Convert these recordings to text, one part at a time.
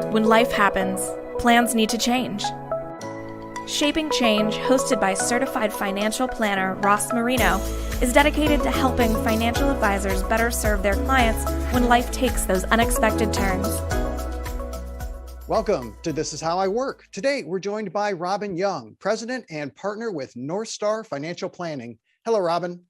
When life happens, plans need to change. Shaping Change, hosted by certified financial planner Ross Marino, is dedicated to helping financial advisors better serve their clients when life takes those unexpected turns. Welcome to This Is How I Work. Today, we're joined by Robin Young, president and partner with Northstar Financial Planning. Hello, Robin.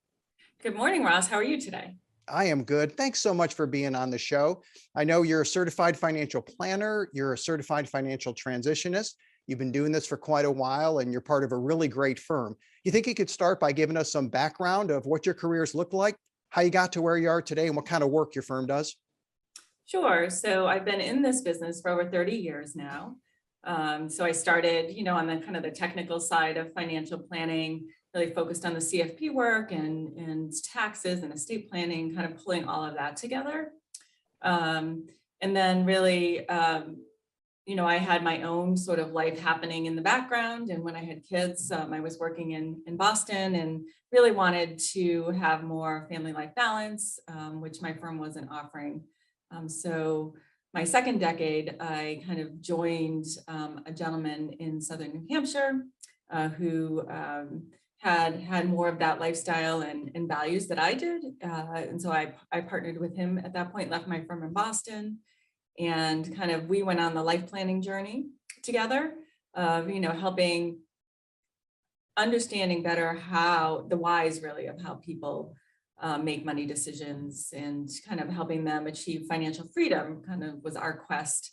Good morning, Ross. How are you today? I am good. Thanks so much for being on the show. I know you're a certified financial planner. You're a certified financial transitionist. You've been doing this for quite a while, and you're part of a really great firm. You think you could start by giving us some background of what your careers look like, how you got to where you are today, and what kind of work your firm does? Sure. So I've been in this business for over 30 years now. So I started, on the kind of the technical side of financial planning, really focused on the CFP work and taxes and estate planning, kind of pulling all of that together. And then really, I had my own sort of life happening in the background. And when I had kids, I was working in Boston and really wanted to have more family life balance, which my firm wasn't offering. So my second decade, I kind of joined a gentleman in Southern New Hampshire who had more of that lifestyle and values that I did. And so I partnered with him at that point, left my firm in Boston, and kind of we went on the life planning journey together, helping understanding better how the whys really of how people make money decisions and kind of helping them achieve financial freedom kind of was our quest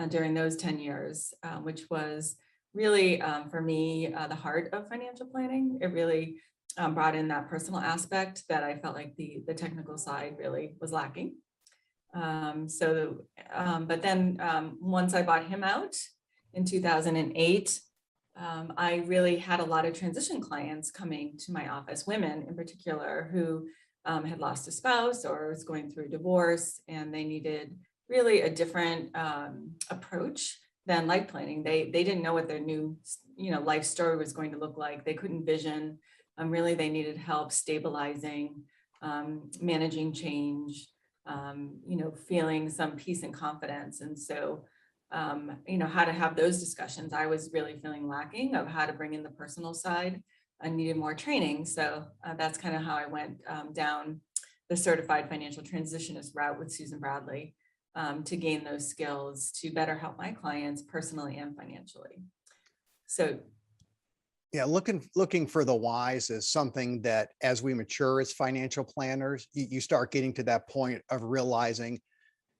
during those 10 years, which was really for me the heart of financial planning. It really brought in that personal aspect that I felt like the technical side really was lacking. But then once I bought him out in 2008, I really had a lot of transition clients coming to my office, women in particular, who had lost a spouse or was going through a divorce, and they needed really a different approach than life planning. They didn't know what their new, life story was going to look like. They couldn't vision. Really, they needed help stabilizing, managing change, feeling some peace and confidence. And so, how to have those discussions, I was really feeling lacking of how to bring in the personal side. I needed more training. So that's kind of how I went down the certified financial transitionist route with Susan Bradley to gain those skills to better help my clients personally and financially. So yeah, looking for the whys is something that as we mature as financial planners, you start getting to that point of realizing,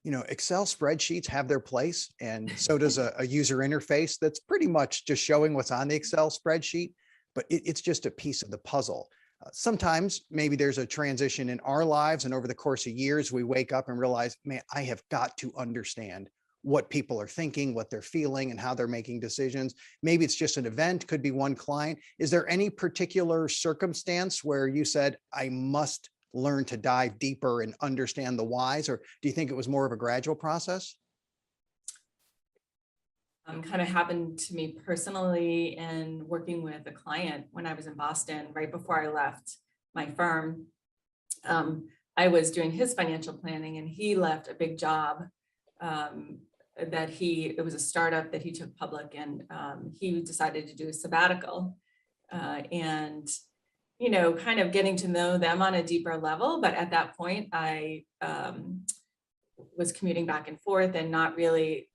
Excel spreadsheets have their place, and so does a user interface that's pretty much just showing what's on the Excel spreadsheet, but it's just a piece of the puzzle. Sometimes maybe there's a transition in our lives, and over the course of years, we wake up and realize, man, I have got to understand what people are thinking, what they're feeling, and how they're making decisions. Maybe it's just an event, could be one client. Is there any particular circumstance where you said, I must learn to dive deeper and understand the whys, or do you think it was more of a gradual process? Kind of happened to me personally in working with a client when I was in Boston, right before I left my firm. I was doing his financial planning, and he left a big job it was a startup that he took public, and he decided to do a sabbatical and, kind of getting to know them on a deeper level. But at that point, I was commuting back and forth and not really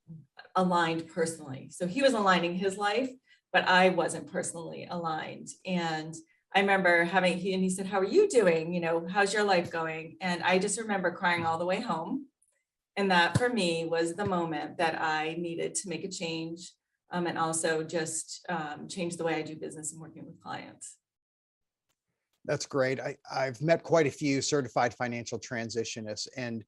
aligned personally. So he was aligning his life, but I wasn't personally aligned. And I remember he said, how are you doing? How's your life going? And I just remember crying all the way home. And that for me was the moment that I needed to make a change and also just change the way I do business and working with clients. That's great. I've met quite a few certified financial transitioners, and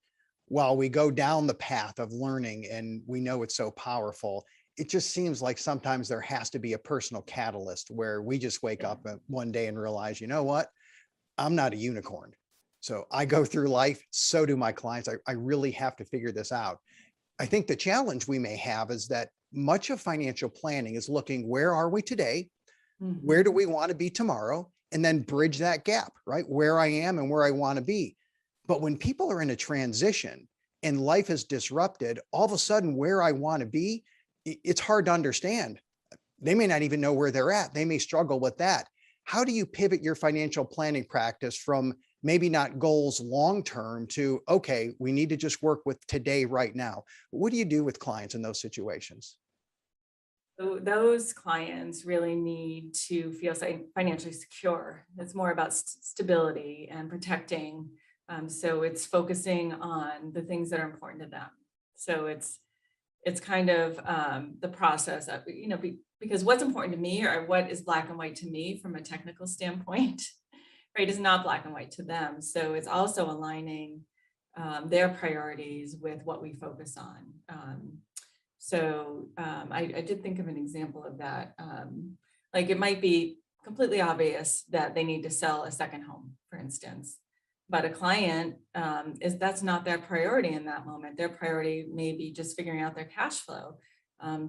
while we go down the path of learning and we know it's so powerful, it just seems like sometimes there has to be a personal catalyst where we just wake up one day and realize, you know what, I'm not a unicorn. So I go through life, so do my clients. I really have to figure this out. I think the challenge we may have is that much of financial planning is looking, where are we today? Mm-hmm. Where do we want to be tomorrow? And then bridge that gap, right? Where I am and where I want to be. But when people are in a transition, and life is disrupted, all of a sudden where I want to be, it's hard to understand. They may not even know where they're at. They may struggle with that. How do you pivot your financial planning practice from maybe not goals long-term to, okay, we need to just work with today, right now? What do you do with clients in those situations? So those clients really need to feel financially secure. It's more about stability and protecting. So it's focusing on the things that are important to them. So it's kind of the process of, because what's important to me or what is black and white to me from a technical standpoint, right, is not black and white to them. So it's also aligning their priorities with what we focus on. I did think of an example of that. Like it might be completely obvious that they need to sell a second home, for instance, but a client that's not their priority in that moment. Their priority may be just figuring out their cash flow,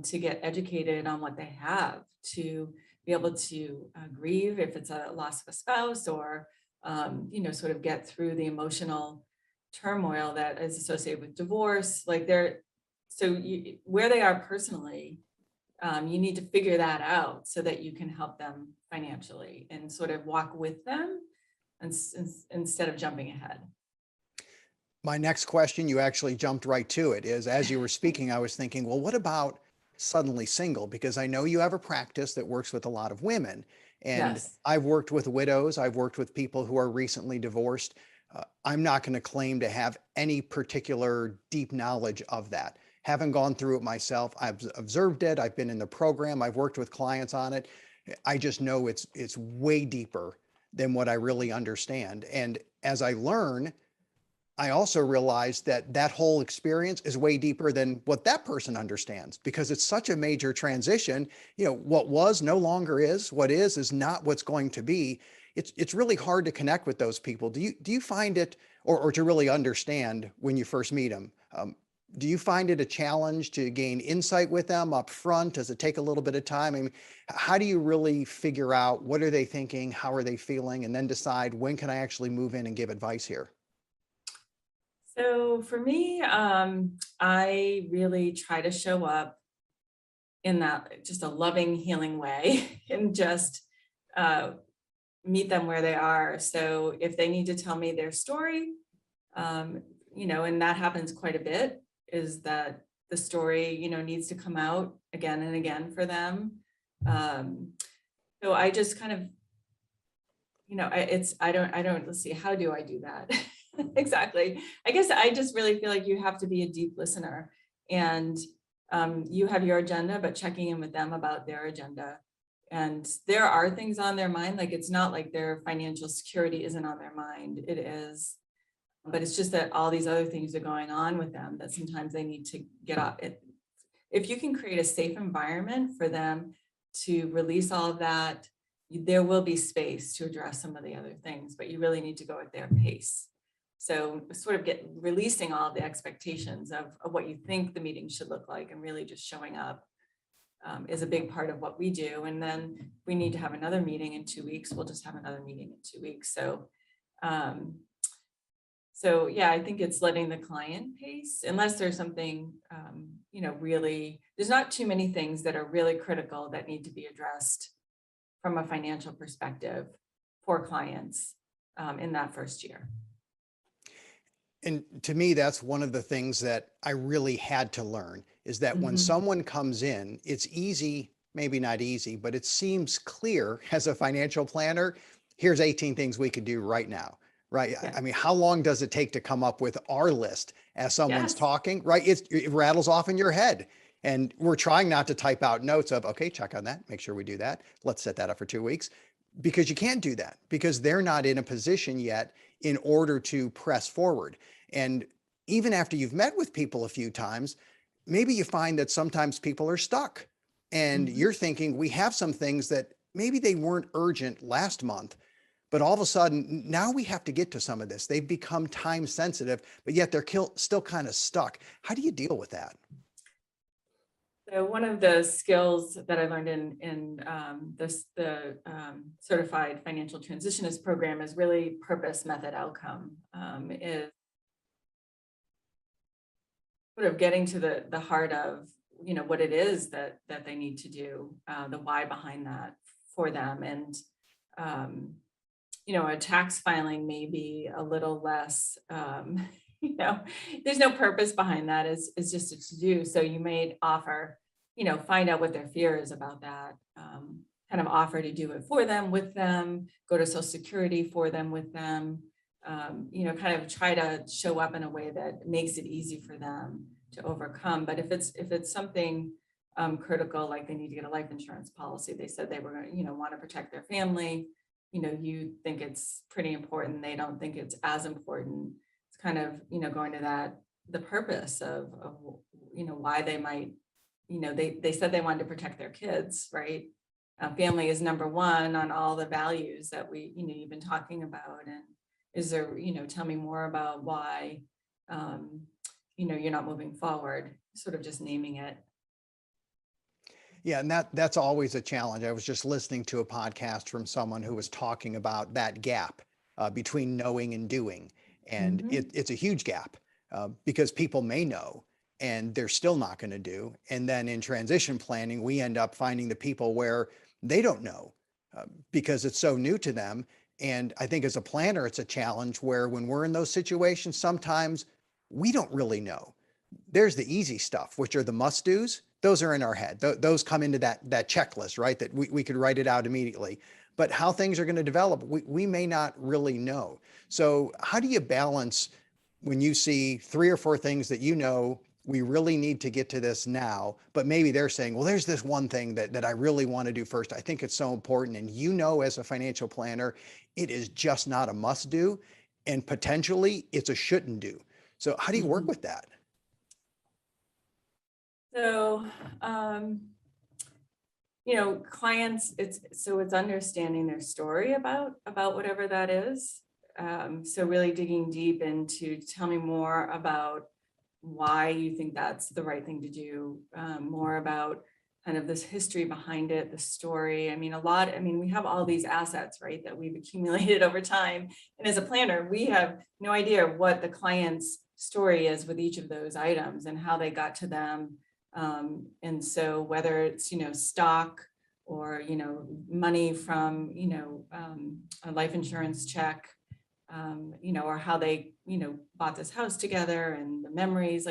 to get educated on what they have, to be able to grieve if it's a loss of a spouse, or sort of get through the emotional turmoil that is associated with divorce. Like where they are personally, you need to figure that out so that you can help them financially and sort of walk with them instead of jumping ahead. My next question, you actually jumped right to it, is as you were speaking, I was thinking, well, what about suddenly single? Because I know you have a practice that works with a lot of women. And Yes. I've worked with widows, I've worked with people who are recently divorced. I'm not going to claim to have any particular deep knowledge of that. Haven't gone through it myself. I've observed it. I've been in the program. I've worked with clients on it. I just know it's way deeper than what I really understand. And as I learn, I also realized that that whole experience is way deeper than what that person understands, because it's such a major transition. What was no longer is, what is not what's going to be. It's really hard to connect with those people. Do you find it, or to really understand when you first meet them? Do you find it a challenge to gain insight with them up front? Does it take a little bit of time? I mean, how do you really figure out what are they thinking, how are they feeling, and then decide when can I actually move in and give advice here? So for me, I really try to show up in that just a loving, healing way and just meet them where they are. So if they need to tell me their story, and that happens quite a bit, is that the story, needs to come out again and again for them. So I just kind of, let's see, how do I do that? Exactly. I guess I just really feel like you have to be a deep listener, and you have your agenda, but checking in with them about their agenda. And there are things on their mind. Like, it's not like their financial security isn't on their mind. It is, but it's just that all these other things are going on with them that sometimes they need to get off it. If you can create a safe environment for them to release all of that, there will be space to address some of the other things, but you really need to go at their pace. So sort of releasing all of the expectations of what you think the meeting should look like, and really just showing up is a big part of what we do. And then we need to have another meeting in 2 weeks. We'll just have another meeting in 2 weeks. So yeah, I think it's letting the client pace, unless there's something, really, there's not too many things that are really critical that need to be addressed from a financial perspective for clients in that first year. And to me, that's one of the things that I really had to learn, is that when someone comes in, it's easy, maybe not easy, but it seems clear as a financial planner, here's 18 things we could do right now, right? Yeah. I mean, how long does it take to come up with our list as someone's Yes. talking, right? It rattles off in your head. And we're trying not to type out notes of, okay, check on that, make sure we do that. Let's set that up for 2 weeks, because you can't do that because they're not in a position yet in order to press forward. And even after you've met with people a few times, maybe you find that sometimes people are stuck and you're thinking, we have some things that maybe they weren't urgent last month, but all of a sudden now we have to get to some of this. They've become time sensitive, but yet they're still kind of stuck. How do you deal with that? So one of the skills that I learned in the Certified Financial Transitionist program is really purpose, method, outcome. Is sort of getting to the heart of, what it is that they need to do, the why behind that for them. And, a tax filing may be a little less, there's no purpose behind that. It's just a to do. So you may offer, find out what their fear is about that, kind of offer to do it for them, with them, go to Social Security for them, with them, kind of try to show up in a way that makes it easy for them to overcome. But if it's something critical, like they need to get a life insurance policy, they said they were going to want to protect their family, you think it's pretty important, they don't think it's as important. It's kind of, going to the purpose of why they might, they said they wanted to protect their kids, right? Family is number one on all the values that you've been talking about. And is there, tell me more about why, you're not moving forward, sort of just naming it. Yeah, and that's always a challenge. I was just listening to a podcast from someone who was talking about that gap between knowing and doing. And it's a huge gap because people may know and they're still not going to do. And then in transition planning, we end up finding the people where they don't know because it's so new to them. And I think as a planner, it's a challenge where when we're in those situations, sometimes we don't really know. There's the easy stuff, which are the must-dos. Those are in our head. Those come into that checklist, right? That we could write it out immediately. But how things are going to develop, we may not really know. So how do you balance when you see 3 or 4 things that we really need to get to this now, but maybe they're saying, well, there's this one thing that I really want to do first. I think it's so important. And as a financial planner, it is just not a must do. And potentially it's a shouldn't do. So how do you work with that? So, clients, it's understanding their story about whatever that is. So really digging deep into, tell me more about why you think that's the right thing to do, more about kind of this history behind it, the story. We have all these assets, right, that we've accumulated over time. And as a planner, we have no idea what the client's story is with each of those items and how they got to them. And so whether it's, stock or, money from, a life insurance check, or how they, bought this house together and the memories,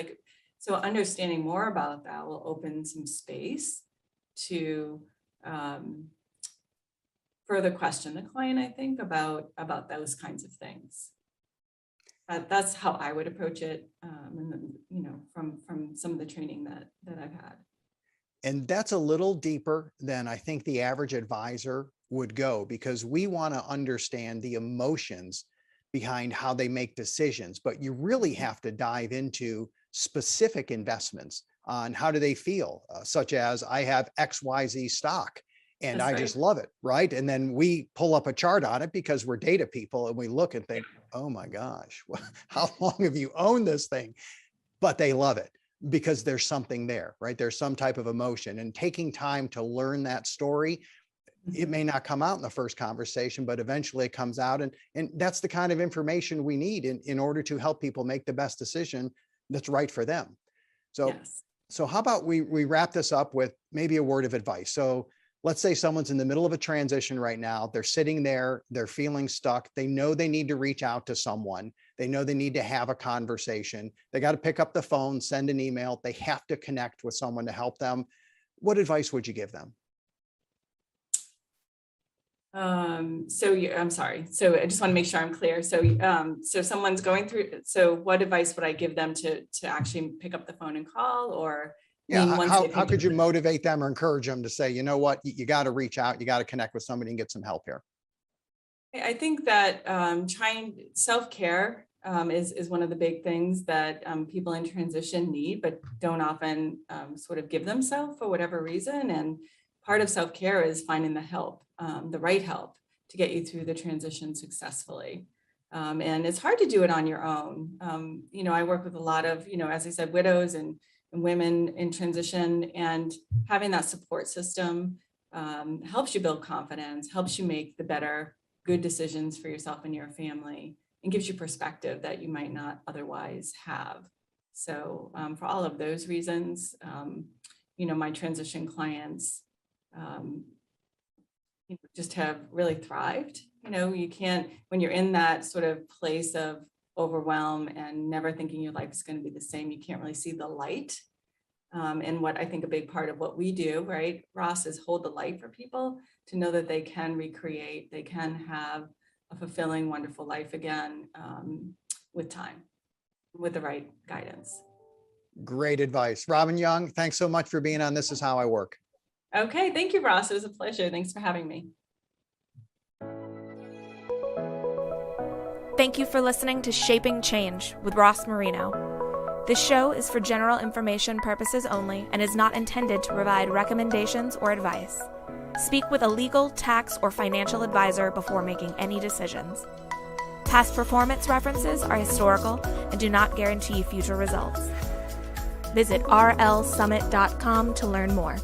so understanding more about that will open some space to further question the client, I think, about those kinds of things. That's how I would approach it, and then, from some of the training that I've had. And that's a little deeper than I think the average advisor would go, because we want to understand the emotions behind how they make decisions, but you really have to dive into specific investments on how do they feel, such as I have XYZ stock and That's I right. just love it, right? And then we pull up a chart on it because we're data people and we look and think, oh my gosh, how long have you owned this thing? But they love it because there's something there, right? There's some type of emotion, and taking time to learn that story. It may not come out in the first conversation, but eventually it comes out. And that's the kind of information we need in order to help people make the best decision that's right for them. So, Yes. so how about we wrap this up with maybe a word of advice? So let's say someone's in the middle of a transition right now. They're sitting there, they're feeling stuck. They know they need to reach out to someone. They know they need to have a conversation. They got to pick up the phone, send an email. They have to connect with someone to help them. What advice would you give them? I'm sorry. So I just want to make sure I'm clear. So, so someone's going through, so what advice would I give them to actually pick up the phone and call, or? Yeah, how could you motivate them or encourage them to say, you know what, you got to reach out, you got to connect with somebody and get some help here? I think that trying self-care is one of the big things that people in transition need, but don't often sort of give themselves for whatever reason. And part of self-care is finding the help, the right help to get you through the transition successfully. And it's hard to do it on your own. I work with a lot of, as I said, widows and women in transition, and having that support system helps you build confidence, helps you make the better, good decisions for yourself and your family, and gives you perspective that you might not otherwise have. So for all of those reasons, my transition clients just have really thrived. You can't, when you're in that sort of place of overwhelm and never thinking your life is going to be the same, you can't really see the light. And what I think a big part of what we do, right, Ross, is hold the light for people to know that they can recreate, they can have a fulfilling, wonderful life again with time, with the right guidance. Great advice. Robin Young, thanks so much for being on This Is How I Work. Okay, thank you, Ross. It was a pleasure. Thanks for having me. Thank you for listening to Shaping Change with Ross Marino. This show is for general information purposes only and is not intended to provide recommendations or advice. Speak with a legal, tax, or financial advisor before making any decisions. Past performance references are historical and do not guarantee future results. Visit rlsummit.com to learn more.